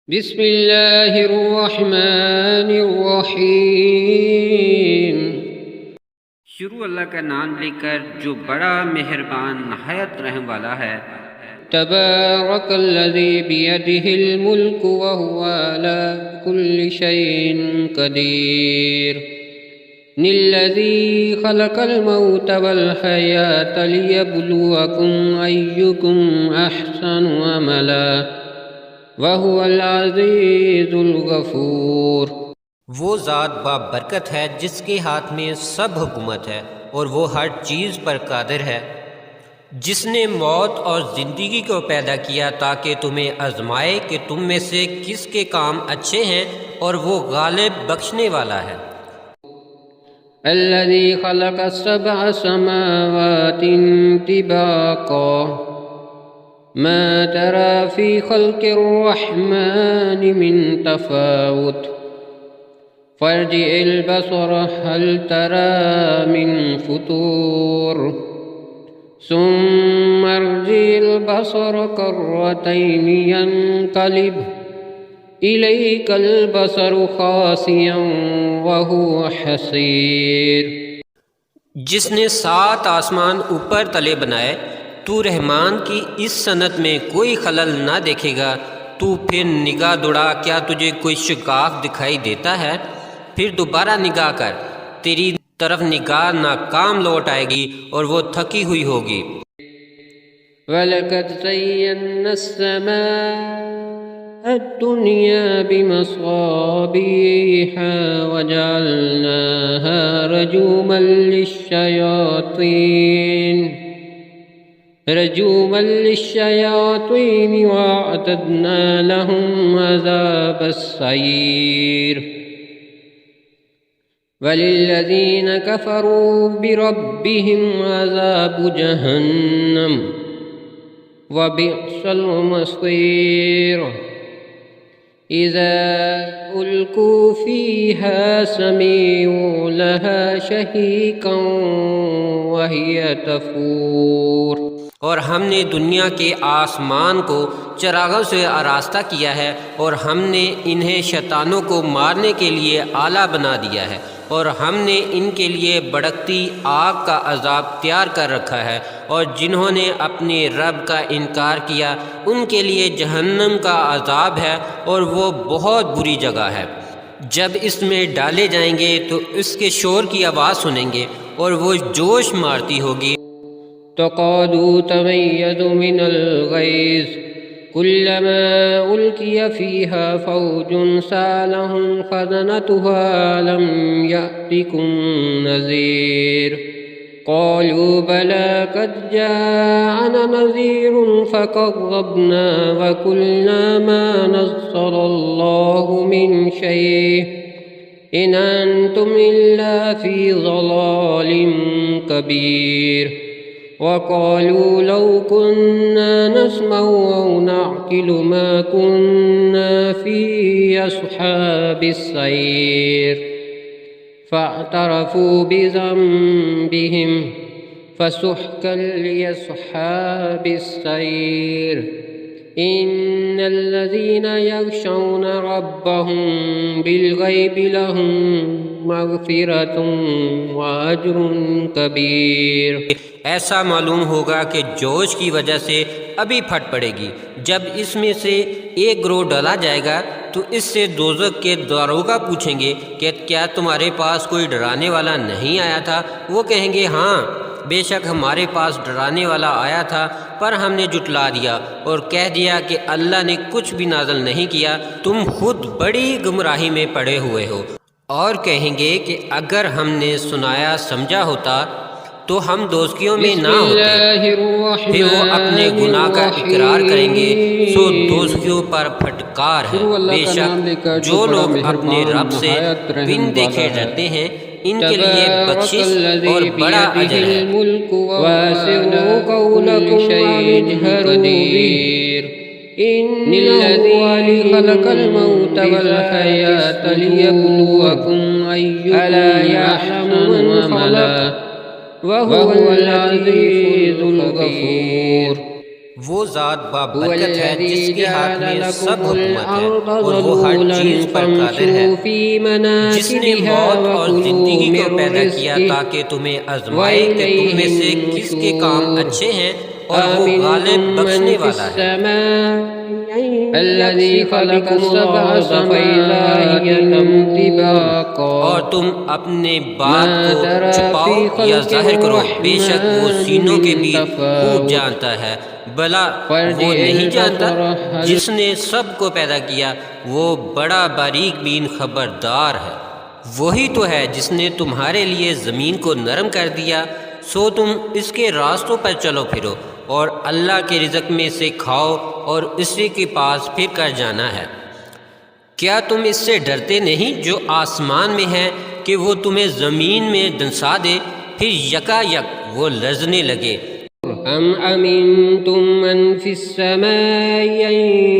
بسم اللہ الرحمن الرحیم۔ شروع اللہ کا نام لے کر جو بڑا مہربان نہایت رحم والا ہے۔ تبارک الذی بیدہ الملک وہو علی کل شیء قدیر۔ الذی خلق الموت والحیاة لیبلوکم ایکم احسن عملا وَهُوَ الْعَزِيزُ الْغَفُورُ۔ وہ ذات بابرکت ہے جس کے ہاتھ میں سب حکومت ہے اور وہ ہر چیز پر قادر ہے، جس نے موت اور زندگی کو پیدا کیا تاکہ تمہیں آزمائے کہ تم میں سے کس کے کام اچھے ہیں، اور وہ غالب بخشنے والا ہے۔ الذي خلق سبع سماوات طباقا ما ترى في خلق الرحمن من تفاوت فارجع البصر هل ترى من فطور ثم ارجع البصر كرتين ينقلب إليك البصر خاسئا وهو حسير۔ جس نے 7 آسمان اوپر تلے بنائے، تو رحمان کی اس صنعت میں کوئی خلل نہ دیکھے گا۔ تو پھر نگاہ دوڑا، کیا تجھے کوئی شگاف دکھائی دیتا ہے؟ پھر دوبارہ نگاہ کر، تیری طرف نگاہ ناکام لوٹ آئے گی اور وہ تھکی ہوئی ہوگی۔ وَلَقَدْ زَيَّنَّا السَّمَاءَ الدُّنْيَا بِمَصَابِيحَ وَجَعَلْنَاهَا رُجُومًا لِلشَّيَاطِينِ وَأَعْتَدْنَا لَهُمْ عَذَابَ السَّعِيرِ۔ وَلِلَّذِينَ كَفَرُوا بِرَبِّهِمْ عَذَابُ جَهَنَّمَ وَبِئْسَ الْمَصِيرُ۔ إِذَا أُلْقُوا فِيهَا سَمِعُوا لَهَا شَهِيقًا وَهِيَ تَفُورُ۔ اور ہم نے دنیا کے آسمان کو چراغوں سے آراستہ کیا ہے، اور ہم نے انہیں شیطانوں کو مارنے کے لیے آلہ بنا دیا ہے، اور ہم نے ان کے لیے بھڑکتی آگ کا عذاب تیار کر رکھا ہے، اور جنہوں نے اپنے رب کا انکار کیا ان کے لیے جہنم کا عذاب ہے، اور وہ بہت بری جگہ ہے۔ جب اس میں ڈالے جائیں گے تو اس کے شور کی آواز سنیں گے، اور وہ جوش مارتی ہوگی۔ تَكَادُ تَمَيَّزُ مِنَ الْغَيْظِ كُلَّمَا أُلْقِيَ فِيهَا فَوْجٌ سَأَلَهُمْ خَزَنَتُهَا أَلَمْ يَأْتِكُمْ نَذِيرٌ قَالُوا بَلَىٰ قَدْ جَاءَنَا نَذِيرٌ فَكَذَّبْنَا وَقُلْنَا مَا نَزَّلَ اللَّهُ مِن شَيْءٍ إِنْ أَنْتُمْ إِلَّا فِي ضَلَالٍ كَبِيرٍ۔ وَقَالُوا لَوْ كُنَّا نَسْمَعُ أَوْ نَعْقِلُ مَا كُنَّا فِي أَصْحَابِ السَّعِيرِ فَاعْتَرَفُوا بِذَنبِهِمْ فَسُحْقًا لِّأَصْحَابِ السَّعِيرِ۔ إِنَّ الَّذِينَ يَخْشَوْنَ رَبَّهُم بِالْغَيْبِ لَهُم مَّغْفِرَةٌ وَأَجْرٌ كَبِيرٌ۔ ایسا معلوم ہوگا کہ جوش کی وجہ سے ابھی پھٹ پڑے گی۔ جب اس میں سے ایک گروہ ڈالا جائے گا تو اس سے دوزخ کے داروغہ پوچھیں گے کہ کیا تمہارے پاس کوئی ڈرانے والا نہیں آیا تھا؟ وہ کہیں گے ہاں، بے شک ہمارے پاس ڈرانے والا آیا تھا، پر ہم نے جھٹلا دیا اور کہہ دیا کہ اللہ نے کچھ بھی نازل نہیں کیا، تم خود بڑی گمراہی میں پڑے ہوئے ہو۔ اور کہیں گے کہ اگر ہم نے سنایا سمجھا ہوتا تو ہم دوزخیوں میں نہ ہوتے۔ پھر وہ اپنے گناہ کا اقرار کریں گے، سو دوزخیوں پر پھٹکار ہے۔ بے شک جو لوگ اپنے رب سے بن دیکھے ڈرتے ہیں ان کے لیے بخشش اور بڑا اجر ہے۔ وَأَسِرُّوا قَوْلَكُمْ أَوِ اجْهَرُوا بِهِ إِنَّهُ خَلَقَ الْمَوْتَ وَالْحَيَاةَ لِيَبْلُوَكُمْ أَيُّكُمْ أَحْسَنُ عَمَلًا وَهُوَ الْعَزِيزُ الْغَفُورُ۔ وہ ذات بابرکت ہے جس کے ہاتھ میں سب حکومت ہے اور وہ ہر چیز پر قادر ہے، جس نے موت اور زندگی کو پیدا کیا تاکہ تمہیں آزمائے کہ تم میں سے کس کے کام اچھے ہیں، اور وہ غالب بخشنے والا ہے۔ الذي خلق السبع سماوات طباقا اور تم اپنے بات کو چھپاؤ یا ظاہر کرو، بے شک وہ سینوں کے بھی خوب جانتا ہے، بلا وہ نہیں جانتا؟ جس نے سب کو پیدا کیا وہ بڑا باریک بین خبردار ہے۔ وہی تو ہے جس نے تمہارے لیے زمین کو نرم کر دیا، سو تم اس کے راستوں پر چلو پھرو، اور اللہ کے رزق میں سے کھاؤ اور اسی کے پاس پھر کر جانا ہے۔ کیا تم اس سے ڈرتے نہیں جو آسمان میں ہے کہ وہ تمہیں زمین میں دنسا دے، پھر یکا یک وہ لرزنے لگے؟ ام امنتم من فی السماء ان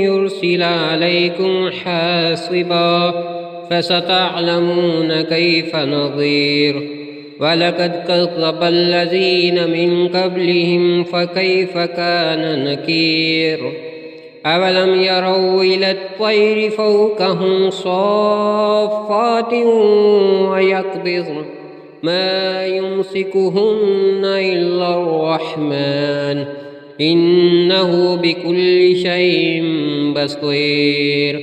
یرسل علیکم حاصبا فستعلمون کیف نظیر وَلَقَدْ كَذَّبَ الَّذِينَ مِن قَبْلِهِمْ فَكَيْفَ كَانَ نَكِيرِ أَوَلَمْ يَرَوْا إِلَى الطَّيْرِ فَوْقَهُمْ صَافَّاتٍ وَيَقْبِضْنَ مَا يُمْسِكُهُنَّ إِلَّا الرَّحْمَنُ إِنَّهُ بِكُلِّ شَيْءٍ بَصِيرٌ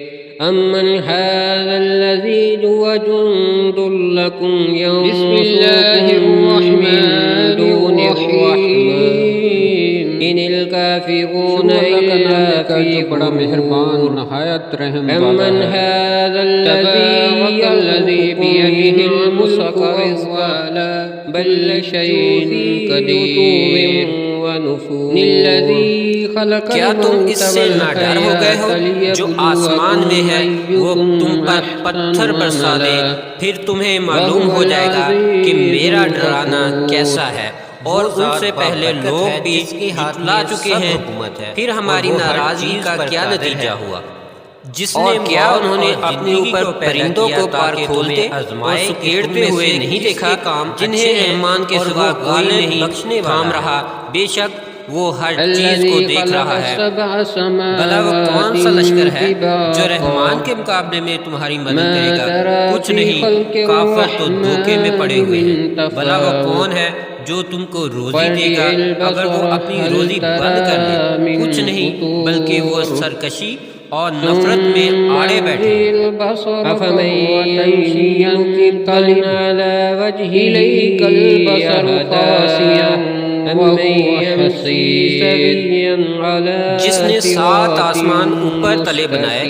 أَمَّنْ هَذَا الَّذِي هُوَ جُندٌ لَكُمْ يَنصُرُكُم مِّن دُونِ الرَّحْمَٰنِ إِنِ الْكَافِرُونَ إِلَّا فِي غُرُورٍ أَمَّنْ هَذَا الَّذِي بِيَدِهِ الْمُلْكُ وَهُوَ عَلَىٰ كُلِّ شَيْءٍ قَدِيرٌ کیا تم اس سے ناڈر ہو گئے ہو؟ جو آسمان میں ہے وہ تم پر پتھر برسا دے، پھر تمہیں معلوم ہو جائے گا کہ میرا ڈرانا کیسا ہے۔ اور ان سے پہلے لوگ بھی جتلا چکے ہیں، پھر ہماری ناراضگی کا کیا نتیجہ ہوا؟ جس نے کیا انہوں نے اپنے اوپر پرندوں کو پر کھولتے اور سکیڑتے ہوئے نہیں دیکھا، جنہیں رحمان کے سوا کوئی نہیں تھام رہا؟ بے شک وہ ہر چیز کو دیکھ رہا ہے۔ بھلا وہ کون سا لشکر ہے جو رحمان کے مقابلے میں تمہاری مدد کرے گا؟ کچھ نہیں، کافر تو دھوکے میں پڑے ہوئے ہیں۔ بھلا وہ کون ہے جو تم کو روزی دے گا اگر وہ اپنی روزی بند کر لے؟ کچھ نہیں، بلکہ وہ سرکشی اور نفرت میں آڑے بیٹھے۔ أَفَمَن يَمْشِي مُكِبًّا عَلَىٰ وَجْهِهِ الْبَصَرُ خَاسِئًا جس نے 7 آسمان اوپر تلے بنائے،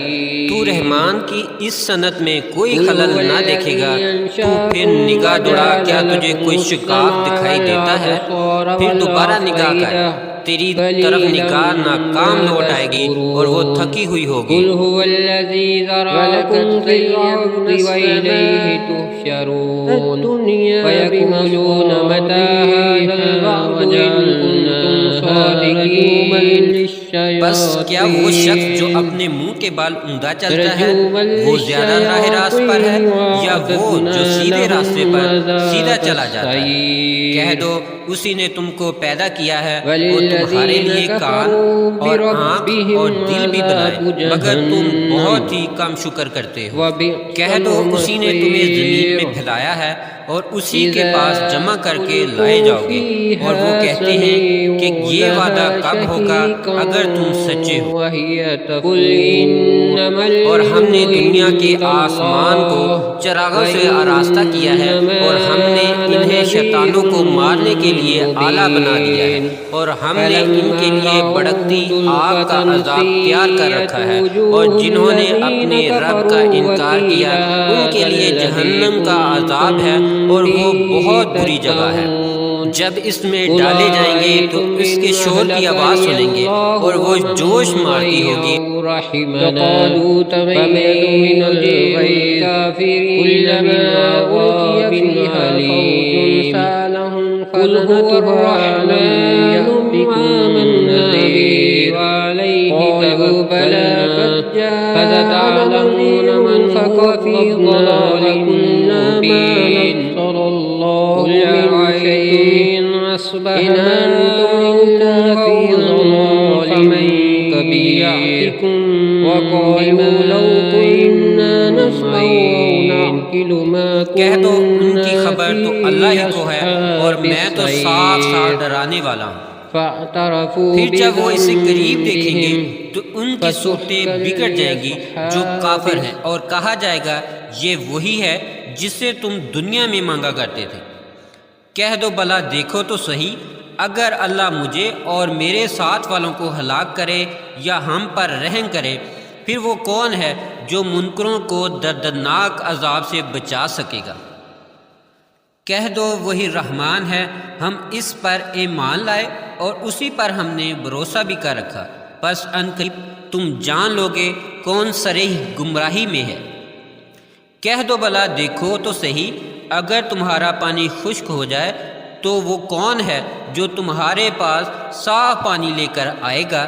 تو رحمان کی اس صنعت میں کوئی خلل نہ دیکھے گا۔ تو پھر نگاہ دوڑا، کیا تجھے کوئی شکاف دکھائی دیتا ہے؟ پھر دوبارہ نگاہ کر، تیری طرف نگاہ ناکام لوٹ آئے گی اور وہ تھکی ہوئی ہوگی۔ قُلْ هُوَ الَّذِي ذَرَأَكُمْ فِي الْأَرْضِ وَإِلَيْهِ تُحْشَرُونَ وَيَقُولُونَ مَتَىٰ هَٰذَا الْوَعْدُ إِن كُنتُمْ صَادِقِينَ بس کیا وہ شخص جو اپنے منہ کے بال اوندا چلتا ہے وہ زیادہ راہ راست پر ہے، یا وہ جو سیدھے راستے پر سیدھا چلا جاتا ہے؟ کہہ دو اسی نے تم کو پیدا کیا ہے اور تمہارے لیے کان اور آنکھ اور دل بھی بنائے، مگر تم بہت ہی کم شکر کرتے ہو۔ کہہ دو اسی نے تمہیں زمین میں پھیلایا ہے اور اسی کے پاس جمع کر کے لائے جاؤ گے، اور وہ کہتے ہیں کہ یہ وعدہ کب ہوگا اگر تم سچے ہو۔ اور ہم نے دنیا کے آسمان کو چراغوں سے آراستہ کیا ہے، اور ہم نے انہیں شیطانوں کو مارنے کے لیے آلہ بنا دیا ہے، اور ہم نے ان کے لیے بڑکتی آگ کا عذاب تیار کر رکھا ہے، اور جنہوں نے اپنے رب کا انکار کیا ان کے لیے جہنم کا عذاب ہے، اور وہ بہت بری جگہ ہے۔ جب اس میں ڈالے جائیں گے تو اس کے شور کی آواز سنیں گے اور وہ جوش مارتی ہوگی۔ قل هو الرحمن يأتكم النذير قالوا بلى فستعلمون من هو في ضلال مبين قل أرأيتم إن أصبح ماؤكم إلا في ضلال قالوا لو كنا نسمع أو نعقل ما کہہ دو ان کی كنا خبر تو في اللہ ہی کو ہے اور أصحاب میں تو صاف صاف ڈرانے والا ہوں۔ فاعترفوا پھر جب وہ اسے قریب دیکھیں گے بذنبهم تو ان کی صورتیں بگڑ جائیں گی جو کافر ہیں، اور کہا جائے گا یہ وہی ہے جس سے تم دنیا میں مانگا کرتے تھے۔ کہہ دو بھلا دیکھو تو صحیح، اگر اللہ مجھے اور میرے ساتھ والوں کو ہلاک کرے یا ہم پر رحم کرے، پھر وہ کون ہے جو منکروں کو دردناک عذاب سے بچا سکے گا؟ کہہ دو وہی رحمان ہے، ہم اس پر ایمان لائے اور اسی پر ہم نے بھروسہ بھی کر رکھا، پس عنقریب تم جان لوگے کون صریح گمراہی میں ہے۔ کہہ دو بھلا دیکھو تو صحیح، اگر تمہارا پانی خشک ہو جائے تو وہ کون ہے جو تمہارے پاس صاف پانی لے کر آئے گا؟